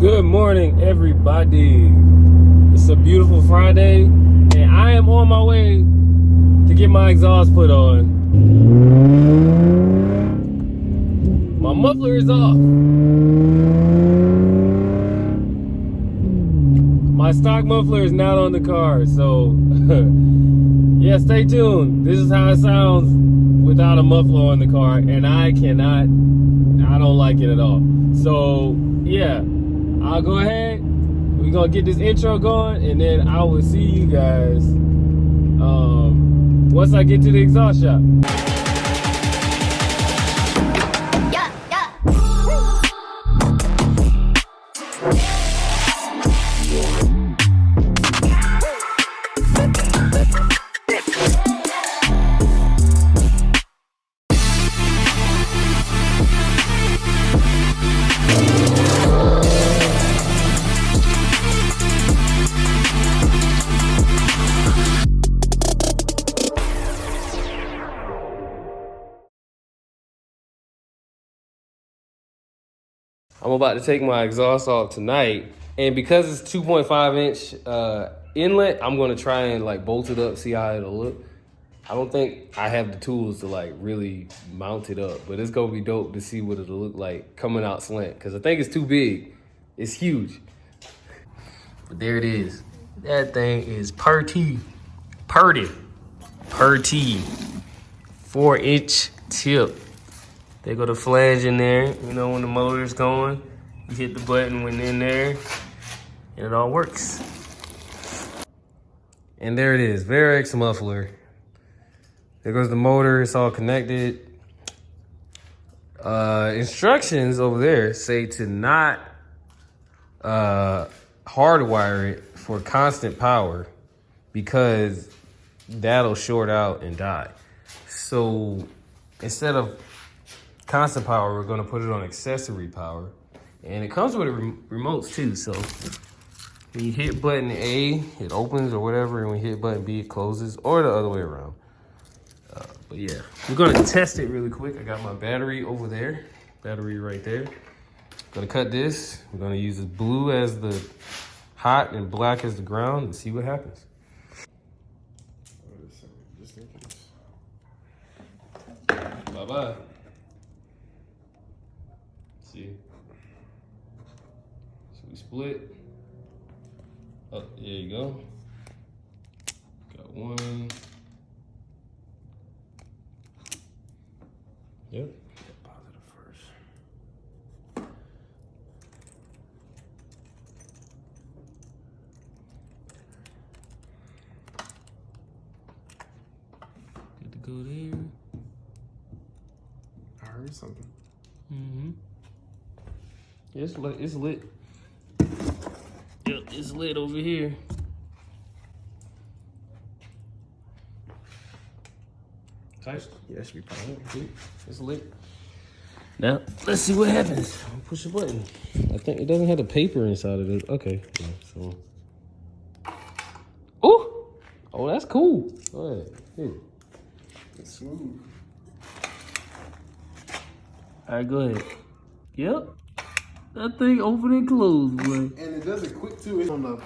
Good morning, everybody. It's a beautiful Friday, and I am on my way to get my exhaust put on. My muffler is off. My stock muffler is not on the car, so yeah, stay tuned. This is how it sounds without a muffler on the car, and I don't like it at all. So yeah, I'll go ahead. We're gonna get this intro going, and then I will see you guys once I get to the exhaust shop. I'm about to take my exhaust off tonight, and because it's 2.5 inch inlet, I'm gonna try and like bolt it up, see how it'll look. I don't think I have the tools to like really mount it up, but it's gonna be dope to see what it'll look like coming out slant, because I think it's too big. It's huge. But there it is. That thing is purty. 4-inch tip. There go the flange in there. You know, when the motor's going, you hit the button when in there, and it all works. And there it is, VAREX Muffler. There goes the motor, it's all connected. Instructions over there say to not hardwire it for constant power, because that'll short out and die. So instead of constant power, we're gonna put it on accessory power. And it comes with remotes too, so when you hit button A, it opens or whatever, and when you hit button B, it closes, or the other way around. But yeah, we're gonna test it really quick. I got my battery over there, battery right there. Gonna cut this. We're gonna use the blue as the hot and black as the ground and see what happens. Bye-bye. See. So we split. Oh, there you go. Got one. Yep. Positive first. Good to go there. I heard something. Mm-hmm. It's lit. It's lit. Yep, it's lit over here. Nice. Yeah, that should be fine. It's lit. Now, let's see what happens. I'll push a button. I think it doesn't have the paper inside of it. Okay. Yeah, so. Oh! Oh, that's cool. Go ahead. Here. It's smooth. All right, go ahead. Yep. That thing open and close, boy. And it does it quick too. It's on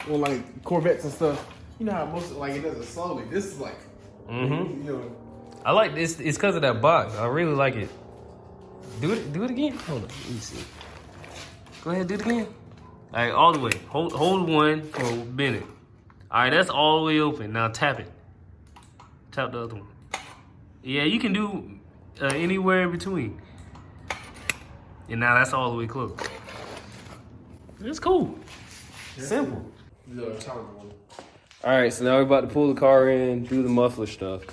like Corvettes and stuff. You know how most like it does it slowly. This is like, you know. I like this. It's because of that box. I really like it. Do it again. Hold on. Let me see. Go ahead, do it again. All right, all the way. Hold one for a minute. All right, that's all the way open. Now tap it. Tap the other one. Yeah, you can do anywhere in between. And now that's all the way closed. It's cool. Simple. The challenge one. All right, so now we're about to pull the car in, do the muffler stuff.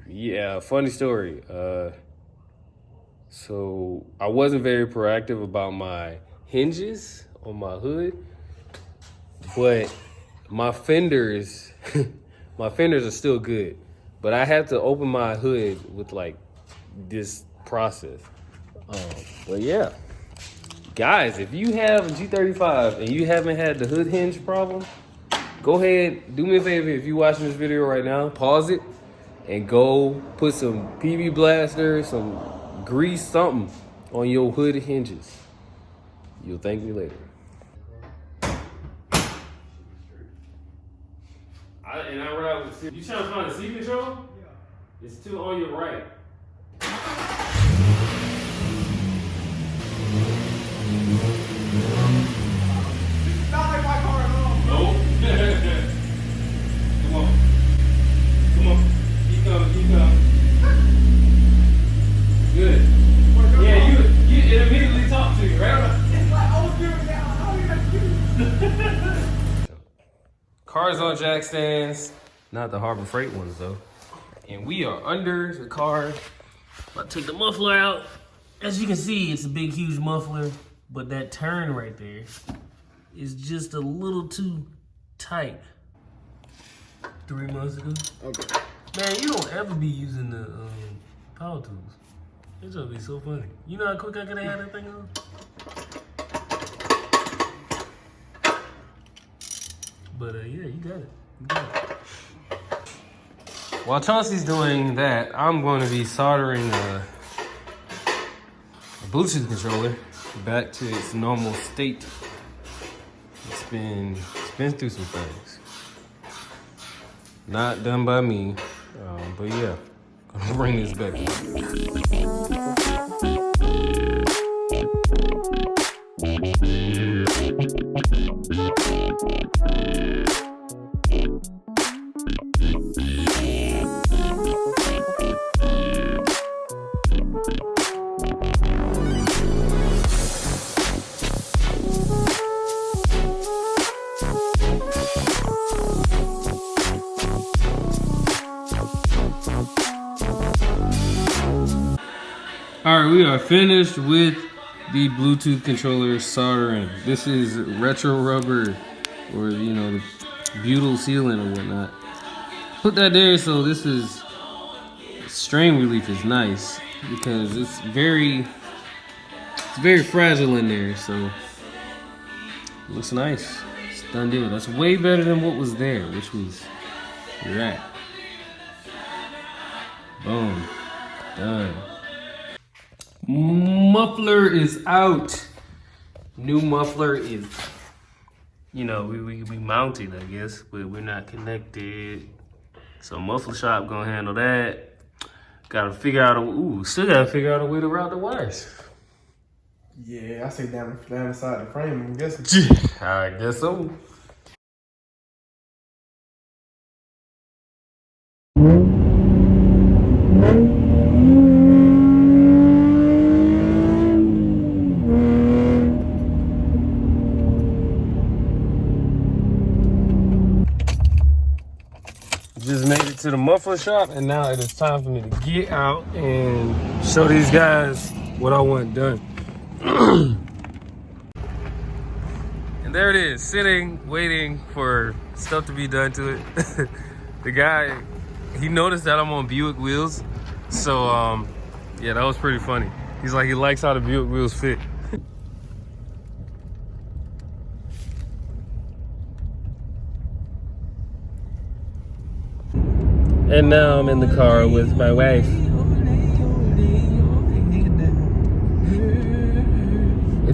Yeah, funny story. So I wasn't very proactive about my hinges on my hood, but my fenders, my fenders are still good. But I have to open my hood with like this process. But yeah, guys, if you have a G35 and you haven't had the hood hinge problem, go ahead, do me a favor. If you're watching this video right now, pause it and go put some PB Blaster, some grease something on your hood hinges. You'll thank me later. And I ride with you trying to find a seat control? Yeah. It's two on your right. Not like my car at all. No. Come on. Come on. Keep coming, keep coming. Good. Yeah, you it immediately talked to you, right? It's like I was giving down. I don't even Cars on jack stands, not the Harbor Freight ones though. And we are under the car. I took the muffler out. As you can see, it's a big, huge muffler, but that turn right there is just a little too tight. 3 months ago. Okay. Man, you don't ever be using the power tools. It's gonna be so funny. You know how quick I could have had that thing on? But yeah, you got it. You got it. While Chauncey's doing that, I'm going to be soldering a Bluetooth controller back to its normal state. It's been through some things. Not done by me, but yeah, I'm gonna bring this back. All right, we are finished with the Bluetooth controller soldering. This is retro rubber, or you know, the butyl sealant or whatnot. Put that there, so this is strain relief is nice because it's very fragile in there. So it looks nice. It's done deal. That's way better than what was there, which was right. Boom, done. Muffler is out. New muffler is, you know, we mounted, I guess, but we're not connected. So muffler shop gonna handle that. Gotta figure out still gotta figure out a way to route the wires. Yeah, I say down inside the frame, I'm guessing. I guess so. Just made it to the muffler shop, and now it is time for me to get out and show these guys what I want done. And there it is, sitting, waiting for stuff to be done to it. The guy, he noticed that I'm on Buick wheels, so yeah, that was pretty funny. He's like, he likes how the Buick wheels fit. And now I'm in the car with my wife.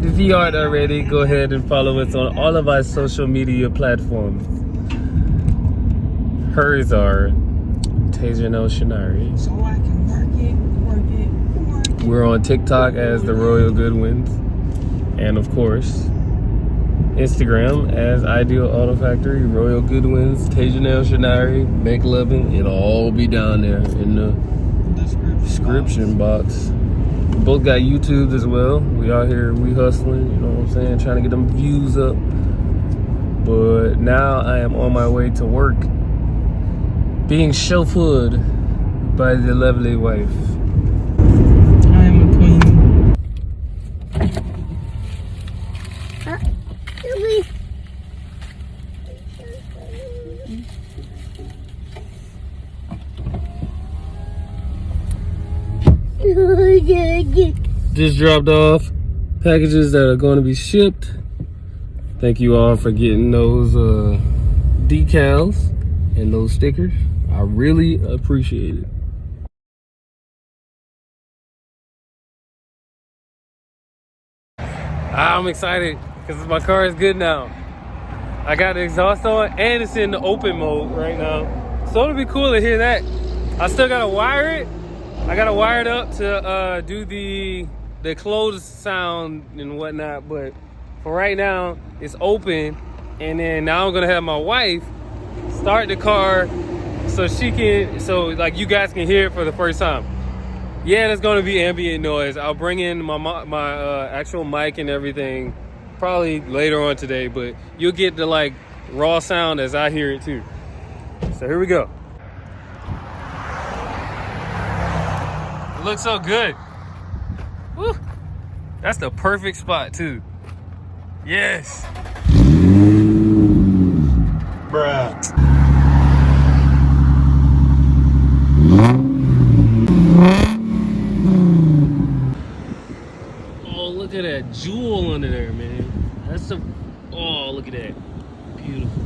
If you aren't already, go ahead and follow us on all of our social media platforms. Hers are Tasia No Shinari. So I can work it. We're on TikTok as the Royal Goodwins. And of course, Instagram as Ideal Auto Factory, Royal Goodwins, Tasia No Shinari, Make Lovin'. It'll all be down there in the description box. We both got YouTubes as well. We out here, we hustling, you know what I'm saying, trying to get them views up. But now I am on my way to work, being chauffeured by the lovely wife. I am a queen. Just dropped off packages that are going to be shipped. Thank you all for getting those decals and those stickers. I really appreciate it. I'm excited because my car is good now. I got the exhaust on and it's in the open mode right now. So it'll be cool to hear that. I still gotta wire it. I gotta wire it up to do the closed sound and whatnot. But for right now, it's open. And then now I'm gonna have my wife start the car so like you guys can hear it for the first time. Yeah, there's gonna be ambient noise. I'll bring in my actual mic and everything probably later on today, but you'll get the like raw sound as I hear it too. So here we go. It looks so good. Woo. That's the perfect spot too. Yes. Bruh. Oh, look at that jewel under there, man. That's oh, look at that. Beautiful.